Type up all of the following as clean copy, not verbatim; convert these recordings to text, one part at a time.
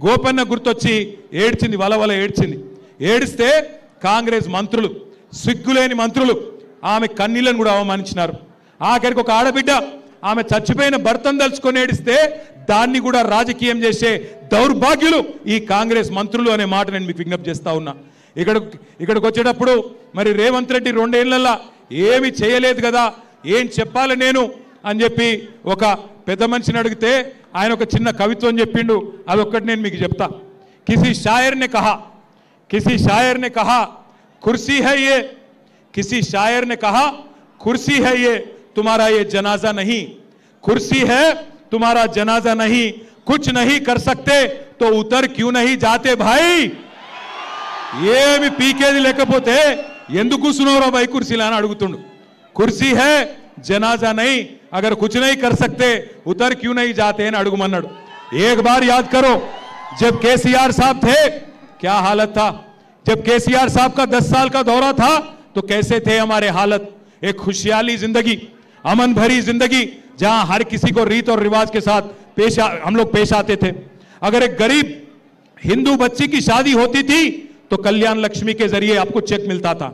గోపన్న గుర్తొచ్చి ఏడ్చింది, వలవల ఏడ్చింది. ఏడిస్తే కాంగ్రెస్ మంత్రులు, సిగ్గులేని మంత్రులు ఆమె కన్నీళ్లను కూడా అవమానించినారు. ఆఖరికి ఒక ఆడబిడ్డ ఆమె చచ్చిపోయిన భర్తను తలుచుకొని ఏడిస్తే దాన్ని కూడా రాజకీయం చేసే దౌర్భాగ్యులు ఈ కాంగ్రెస్ మంత్రులు అనే మాట నేను మీకు విజ్ఞప్తి చేస్తా ఉన్నా. ఇక్కడికి వచ్చేటప్పుడు మరి రేవంత్ రెడ్డి 2 ఏళ్లలో ఏమి చేయలేదు కదా, ఏం చెప్పాలి నేను అని చెప్పి ఒక పెద్ద మనిషిని అడిగితే ఆయన ఒక చిన్న కవిత్వం చెప్పిండు. అదొక్కటి నేను మీకు చెప్తా. కిసి షాయర్ నే కహా కుర్సీ హై యే, किसी शायर ने कहा कुर्सी है ये तुम्हारा ये जनाजा नहीं, कुर्सी है तुम्हारा जनाजा नहीं, कुछ नहीं कर सकते तो उतर क्यों नहीं जाते भाई. ఏమి పీకేది లేకపోతే ఎందుకు కూర్చున్నావురా భాయ్ కుర్సీలా అని అడుగుతుండు. కుర్సీ హై జనాజా नहीं, अगर कुछ नहीं कर सकते उतर क्यों नहीं जाते అని అడుగుమన్నాడు. एक बार याद करो जब केसीआर साहब थे क्या हालत था, जब केसीआर साहब का 10 साल का दौरा था तो कैसे थे हमारे हालत. एक खुशहाली जिंदगी, अमन भरी जिंदगी जहां हर किसी को रीत और रिवाज के साथ हम लोग पेश आते थे. अगर एक गरीब हिंदू बच्ची की शादी होती थी तो कल्याण लक्ष्मी के जरिए आपको चेक मिलता था.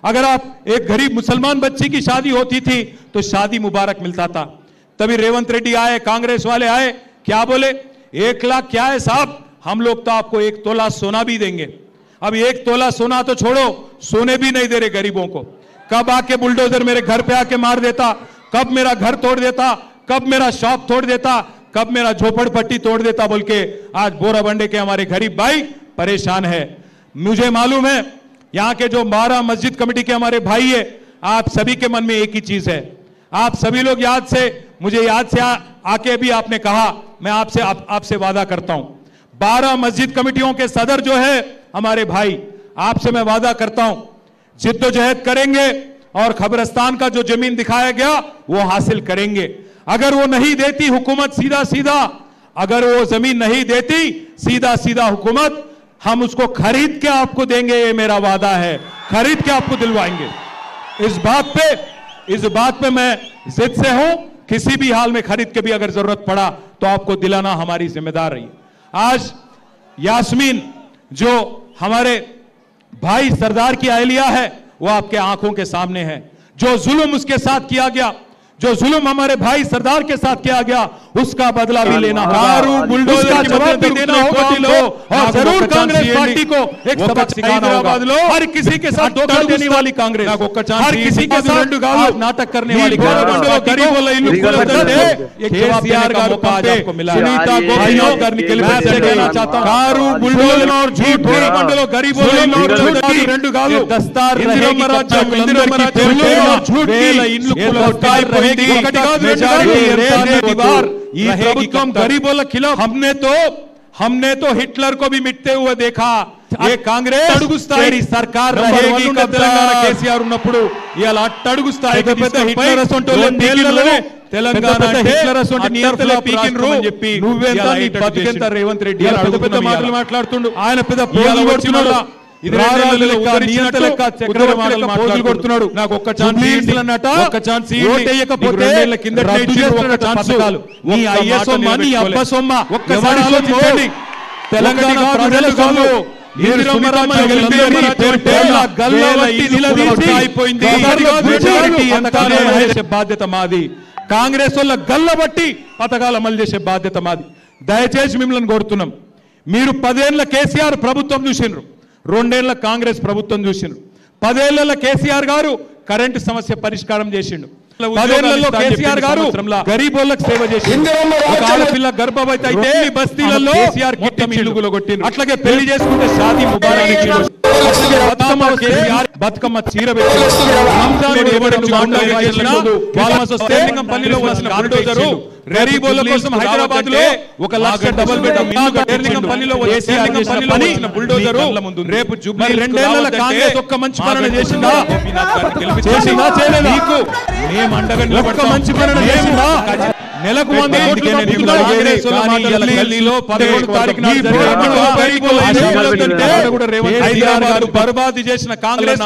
अगर आप एक गरीब मुसलमान बच्ची की शादी होती थी तो शादी मुबारक मिलता था. तभी रेवंत रेड्डी आए, कांग्रेस वाले आए, क्या बोले 1 लाख क्या है साहब, हम लोग तो आपको 1 तोला सोना भी देंगे. अब 1 तोला सोना तो छोड़ो, सोने भी नहीं दे रहे गरीबों को. कब आके बुलडोजर मेरे घर पे आके मार देता, कब मेरा घर तोड़ देता, कब मेरा शॉप तोड़ देता, कब मेरा झोपड़पट्टी तोड़ देता बोल के आज बोराबंडे के हमारे गरीब भाई परेशान है. मुझे मालूम है यहां के जो 12 मस्जिद कमेटी के हमारे भाई है, आप सभी के मन में एक ही चीज है. आप सभी लोग मुझे याद से आके भी आपने कहा, मैं आपसे वादा करता हूं 12 मस्जिद कमेटियों के सदर जो है हमारे भाई, आपसे मैं वादा करता हूं जिद्दोजहद करेंगे और खबरस्तान का जो जमीन दिखाया गया वो हासिल करेंगे. अगर वो नहीं देती हुकूमत सीधा अगर वो जमीन नहीं देती सीधा हुकूमत, हम उसको खरीद के आपको देंगे, ये मेरा वादा है, खरीद के आपको दिलवाएंगे. इस बात पे मैं जिद से हूं, किसी भी हाल में खरीद के भी अगर जरूरत पड़ा तो आपको दिलाना हमारी जिम्मेदारी. आज यास्मीन जो हमारे भाई सरदार की अहलिया है वो आपके आंखों के सामने है. जो जुल्म उसके साथ किया गया, जो जुल्म हमारे भाई सरदार के साथ किया गया, उसका बदला भी लेना होगा, उसका जवाब भी देना होगा. और जरूर कांग्रेस पार्टी को एक सबक सिखाना होगा. हर किसी के साथ धोखा देने वाली कांग्रेस, हर किसी के साथ नाटक करने वाली गरीबों के खिलाफ हमने तो हिटलर को भी मिटते हुए देखा. ये कांग्रेस सरकार रहेगी तेलंगाణ కేసీఆర్ ఉన్నప్పుడు ఇలా అట్టడుగుస్తాయి. హిట్లర్ తెలంగాణ హిట్లర్ అసొంటి నియంత్రణ పీకిన్రు అని చెప్పి నువ్వేంత నీ బతుకెంత రేవంత్ రెడ్డి పెద్ద మాటలు మాట్లాడుతుండు. ఆయన పెద్ద పోజులు కొడుతున్నాడు, నాకు ఒక్క ఛాన్స్ అన్నట, ఒక్క ఛాన్స్ ఓటేయకపోతే ఒక్కసారి ఆలోచించండి. తెలంగాణ ప్రజల సొమ్ము బాధ్యత మాది. కాంగ్రెస్ వల్ల గల్లబట్టి పథకాలు అమలు చేసే బాధ్యత మాది. దయచేసి మిమ్మల్ని కోరుతున్నాం, మీరు 10 ఏళ్ల కేసీఆర్ ప్రభుత్వం చూసిండ్రు, 2 ఏళ్ల కాంగ్రెస్ ప్రభుత్వం చూసిండ్రు. 10 ఏళ్ల కేసీఆర్ గారు కరెంటు సమస్య పరిష్కారం చేసిండు. 10 ఏళ్లలో కేసీఆర్ గారు గరీబోళ్ళకు సేవ చేసిండు. ఒక ఆడపిల్ల గర్భవతి అయితే బస్తీలలో కేసీఆర్ మొత్తం ఇల్లుగులో కొట్టిండు. అట్లాగే పెళ్లి చేసుకుంటే షాదీ ముబారక్ ఇచ్చిండు. బతుకమ్మ చీర పెట్టిండు. పల్లిలో వచ్చిన బుల్డోజరు గరీబోళ్ళ కోసం హైదరాబాద్ లో 1 లక్ష డబుల్ బెడ్రూమ్ పల్లిలో వచ్చిన బుల్డోజరు రేపు జూబ్లీ 2 ఏళ్ల కాంగ్రెస్ ఒక్క మంచి పనులు చేసిందా? మీకు మేము అండగా ఒక్క మంచి పనులు చేసిందా? నెలకు 100 కోట్లు బర్బాదీ చేసిన కాంగ్రెస్